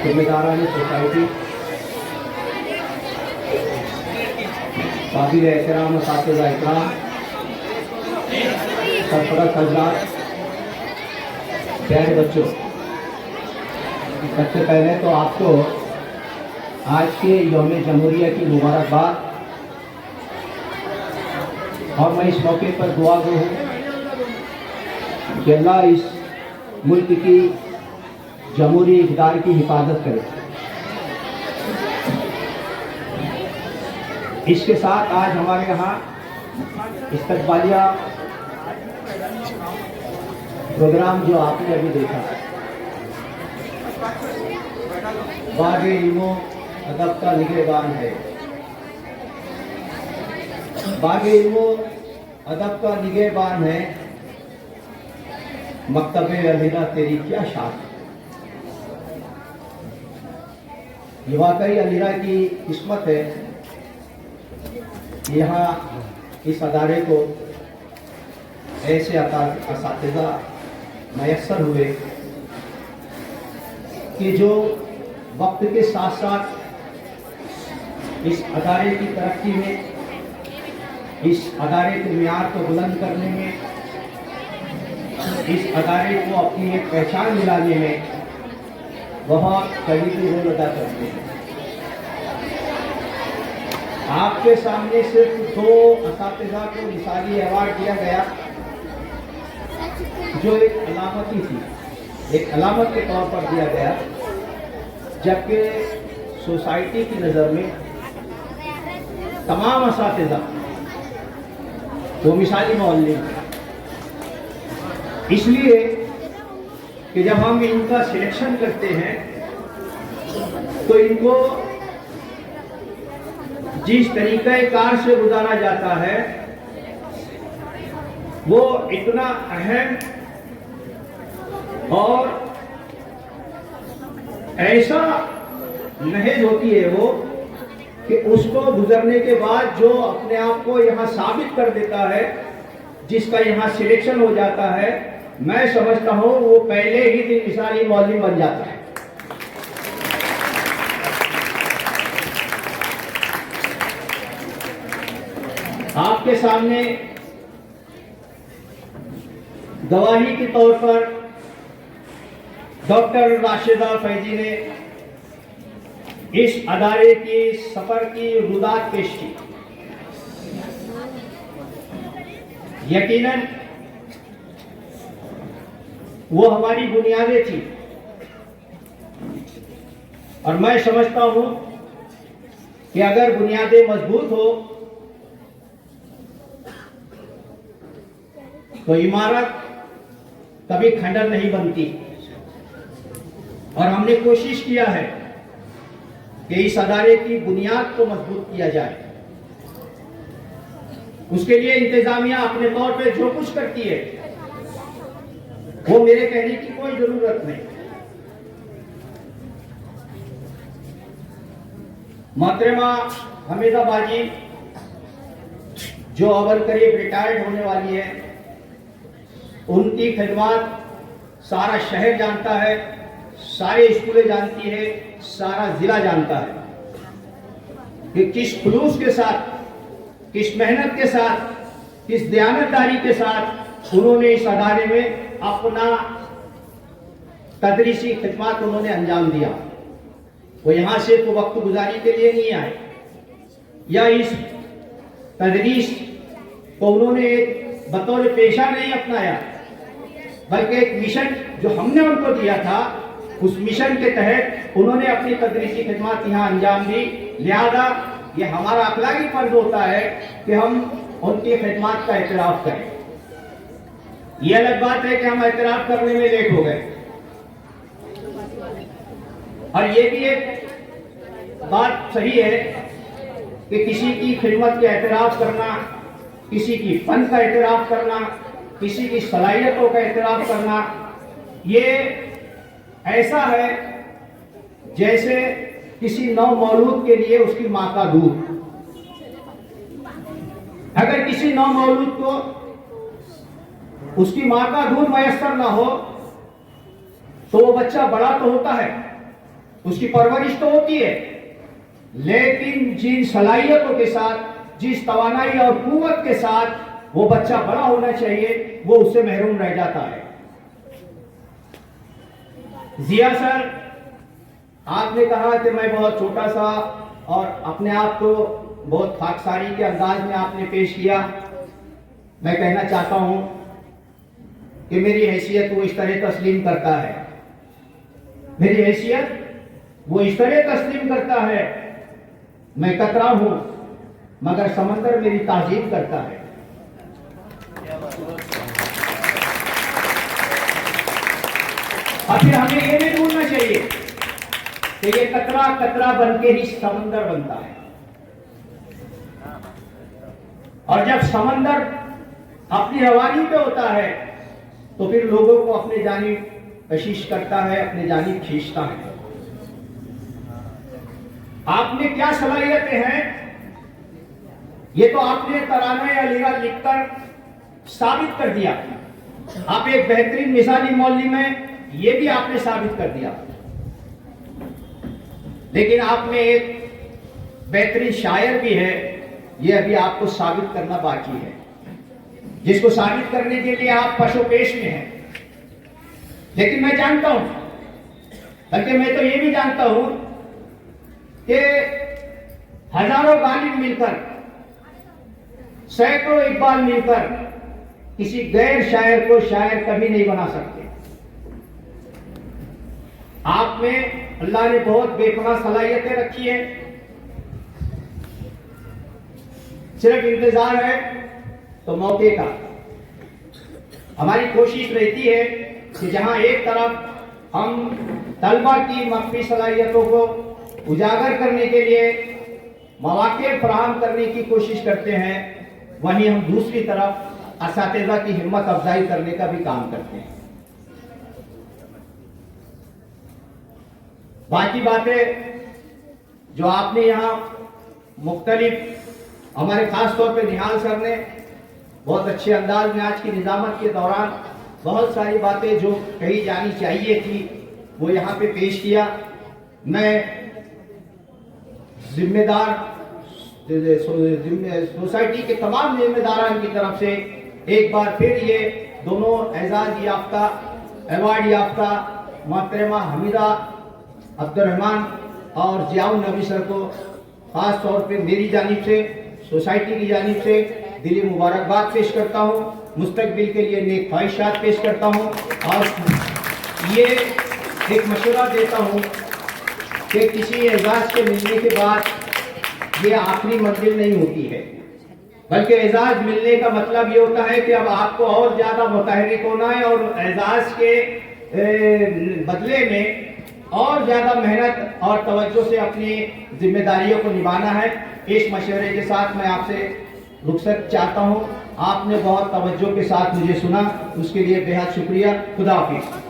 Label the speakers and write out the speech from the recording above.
Speaker 1: जिम्मेदारानी society, काबिल एहतराम असातिज़ा इकराम, सरपरस्त हज़रात, प्यारे बच्चों, सबसे पहले तो आपको आज के यौम जमहूरिया की मुबारकबाद। और मैं इस मौके पर दुआ गो हूँ कि अल्लाह इस मुल्क की जमहूरी इक़्तिदार की हिफाजत करे। इसके साथ आज हमारे यहाँ इस्तक़बालिया प्रोग्राम जो आपने अभी देखा, बाग़े इल्मो अदब का निगहबान है, बाग़े इल्मो अदब का निगहबान है, मकतबे अलहिदा तेरी क्या शान है। ये वाकई अलहिदा की किस्मत है, यहाँ इस अदारे को ऐसे असातिज़ा मयस्सर हुए कि जो वक्त के साथ साथ इस अदारे की तरक्की में, इस अदारे के मियार को बुलंद करने में, इस अदारे को अपनी एक पहचान दिलाने में बहुत करीबी रोल अदा करते हैं। आपके सामने सिर्फ 2 असातिज़ा को मिसाली अवार्ड दिया गया जो एक अलामती थी, एक अलामत के तौर पर दिया गया, जबकि सोसाइटी की नज़र में तमाम असातिज़ा वो मिसाली मौल्लिम है। इसलिए कि जब हम इनका सिलेक्शन करते हैं तो इनको जिस तरीक़े कार से गुजारा जाता है वो इतना अहम और ऐसा नहेज होती है वो कि उसको गुजरने के बाद जो अपने आप को यहाँ साबित कर देता है, जिसका यहाँ सिलेक्शन हो जाता है, मैं समझता हूँ वो पहले ही दिन मिसाली मौलिम बन जाता है। आपके सामने गवाही के तौर पर डॉक्टर राशिदा फैजी ने इस अदारे की सफर की रुदात पेश की। यकीनन वो हमारी बुनियादें थी और मैं समझता हूं कि अगर बुनियादें मजबूत हो तो इमारत कभी खंडर नहीं बनती। और हमने कोशिश किया है कि इस अदारे की बुनियाद को मजबूत किया जाए। उसके लिए इंतजामिया अपने तौर पे जो कुछ करती है वो मेरे कहने की कोई जरूरत नहीं। मोहतरमा हमीदा बाजी जो अवल करीब रिटायर्ड होने वाली है, उनकी खिदमत सारा शहर जानता है, सारे स्कूलें जानती है, सारा जिला जानता है कि किस खुलूस के साथ, किस मेहनत के साथ, किस दयानतदारी के साथ उन्होंने इस अदारे में अपना तदरीसी खिदमत उन्होंने अंजाम दिया। वो यहाँ सिर्फ वक्त गुजारी के लिए नहीं आए या इस तदरीस को उन्होंने एक बतौर पेशा नहीं अपनाया, बल्कि एक मिशन जो हमने उनको दिया था, उस मिशन के तहत उन्होंने अपनी तदरीसी खिदमत यहाँ अंजाम दी। लिहाजा ये हमारा अखलाकी फर्ज होता है कि हम उनकी खिदमत का एतराफ़ करें। ये अलग बात है कि हम एतराफ़ करने में लेट हो गए। और ये भी एक बात सही है कि किसी की खिदमत का एतराफ़ करना, किसी की फन का एतराफ़ करना, किसी की सलाहियतों का एतराफ़ करना, ये ऐसा है जैसे किसी नौ मौलूद के लिए उसकी माँ का दूध। अगर किसी नौ मौलूद को उसकी माँ का दूध मयस्सर ना हो तो वो बच्चा बड़ा तो होता है, उसकी परवरिश तो होती है, लेकिन जिन सलाहियतों के साथ, जिस तवानाई और कुव्वत के साथ वो बच्चा बड़ा होना चाहिए, वो उससे महरूम रह जाता है। जिया सर, आपने कहा कि मैं बहुत छोटा सा और अपने आप को बहुत खाकसारी के अंदाज में आपने पेश किया। मैं कहना चाहता हूं कि मेरी हैसियत वो इस तरह तस्लीम करता है, मेरी हैसियत वो इस तरह तस्लीम करता है। मैं कतरा हूं मगर समंदर मेरी ताजीब करता है। और फिर हमें ये नहीं भूलना चाहिए कि ये कतरा कतरा बन के ही समंदर बनता है, और जब समंदर अपनी रवानी पे होता है तो फिर लोगों को अपने जानिब कशिश करता है, अपने जानिब खींचता है। आपने क्या सलाहियतें हैं, ये तो आपने तराना अलीरा लिखकर साबित कर दिया। आप एक बेहतरीन मिसाली मौलवी में ये भी आपने साबित कर दिया, लेकिन आप में एक बेहतरीन शायर भी है, ये अभी आपको साबित करना बाकी है, जिसको साबित करने के लिए आप पशोपेश में हैं। लेकिन मैं जानता हूं, बल्कि मैं तो ये भी जानता हूं कि हजारों गालिब मिलकर, सैकड़ों इकबाल मिलकर किसी गैर शायर को शायर कभी नहीं बना सकते। आप में अल्लाह ने बहुत बेपनाह सलाहियतें रखी है, सिर्फ इंतजार है तो मौके का। हमारी कोशिश रहती है कि जहां एक तरफ हम तलबा की मख्फी सलाहियतों को उजागर करने के लिए मौके फराहम करने की कोशिश करते हैं, वहीं हम दूसरी तरफ असातिज़ा की हिम्मत अफजाई करने का भी काम करते हैं। बाकी बातें जो आपने यहाँ मुख्तलिफ, हमारे खास तौर पे निहाल सर ने बहुत अच्छे अंदाज में आज की निजामत के दौरान बहुत सारी बातें जो कही जानी चाहिए थी वो यहाँ पे पेश किया। मैं जिम्मेदार सोसाइटी के तमाम जिम्मेदारान की तरफ से एक बार फिर ये दोनों एजाज याफ्ता, अवार्ड याफ्ता मोहतरमा हमीदा अब्दुर्रहमान और जियाउल नबी सर को खास तौर पे मेरी जानिब से, सोसाइटी की जानिब से दिली मुबारकबाद पेश करता हूँ, मुस्तकबिल के लिए नेक ख्वाहिशात पेश करता हूँ, और ये एक मशवरा देता हूँ कि किसी एजाज के मिलने के बाद ये आखिरी मंजिल नहीं होती है, बल्कि एजाज मिलने का मतलब ये होता है कि अब आपको और ज़्यादा मुतहरिक होना है और एजाज के बदले में और ज़्यादा मेहनत और तवज्जो से अपनी जिम्मेदारियों को निभाना है। इस मशवरे के साथ मैं आपसे रुखसत चाहता हूँ। आपने बहुत तवज्जो के साथ मुझे सुना, उसके लिए बेहद शुक्रिया। खुदा हाफिज़।